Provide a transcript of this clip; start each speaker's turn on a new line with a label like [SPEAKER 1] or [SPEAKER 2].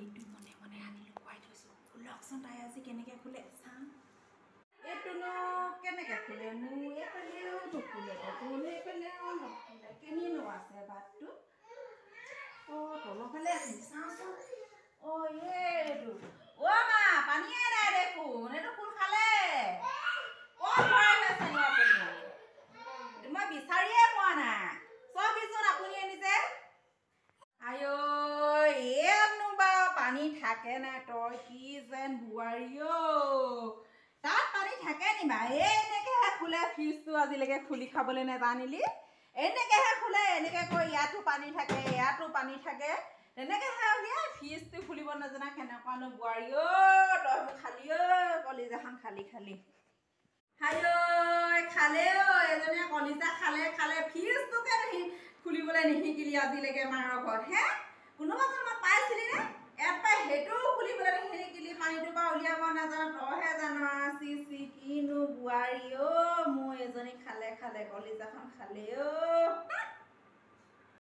[SPEAKER 1] এইটো মনে মনে আনি লুকুৱাই থৈছোঁ খোলকচোন তাই আজি কেনেকৈ খোলে চাওঁ এইটোনো কেনেকৈ খোলেনো এইফালেও নুখোলে দেখোন এইফালেও নুখোলে কেনিনো আছে বাটটো অঁ তলৰফালে আছে চাওঁচোন অঁ এইটো অ' মা পানীয়ে নাই দেখোন এইটো খোল খালে ক'ত ভৰাই থৈছেনো আপুনি মই বিচাৰিয়ে পোৱা নাই চবিচোন আপুনি আনিছে আইঐ এনো বাৰু পানী থাকে নাই তই কি যেন বোৱাৰী অ' তাত পানী থাকে নি বাৰু এনেকৈহে খোলে ফ্ৰিজটো আজিলৈকে খুলি খাবলৈ নেজানিলি এনেকৈহে খোলে এনেকৈ কৈ ইয়াতো পানী থাকে ইয়াতো পানী থাকে তেনেকৈহে উলিয়াই ফ্ৰিজটো খুলিব নাজানা কেনেকুৱানো বোৱাৰী অ' তই মোক খালি অ' কলিজাখন খালি খালি হাইঐ খালে অ' এজনীয়ে কলিজা খালে খালে ফ্ৰিজটোকে খুলিবলৈ নিশিকিলি আজিলৈকে মাৰৰ ঘৰত হে কোনোবা কোনোবা পাইছিলি নে ইয়াত পাই সেইটোও খুলিবলৈ নিশিকিলি পানীটো পৰা উলিয়াব নাজানো তইহে জানো চি চি কিনো বোৱাৰী অ' মোৰ এজনী খালে খালে কলিজাখন খালে অ'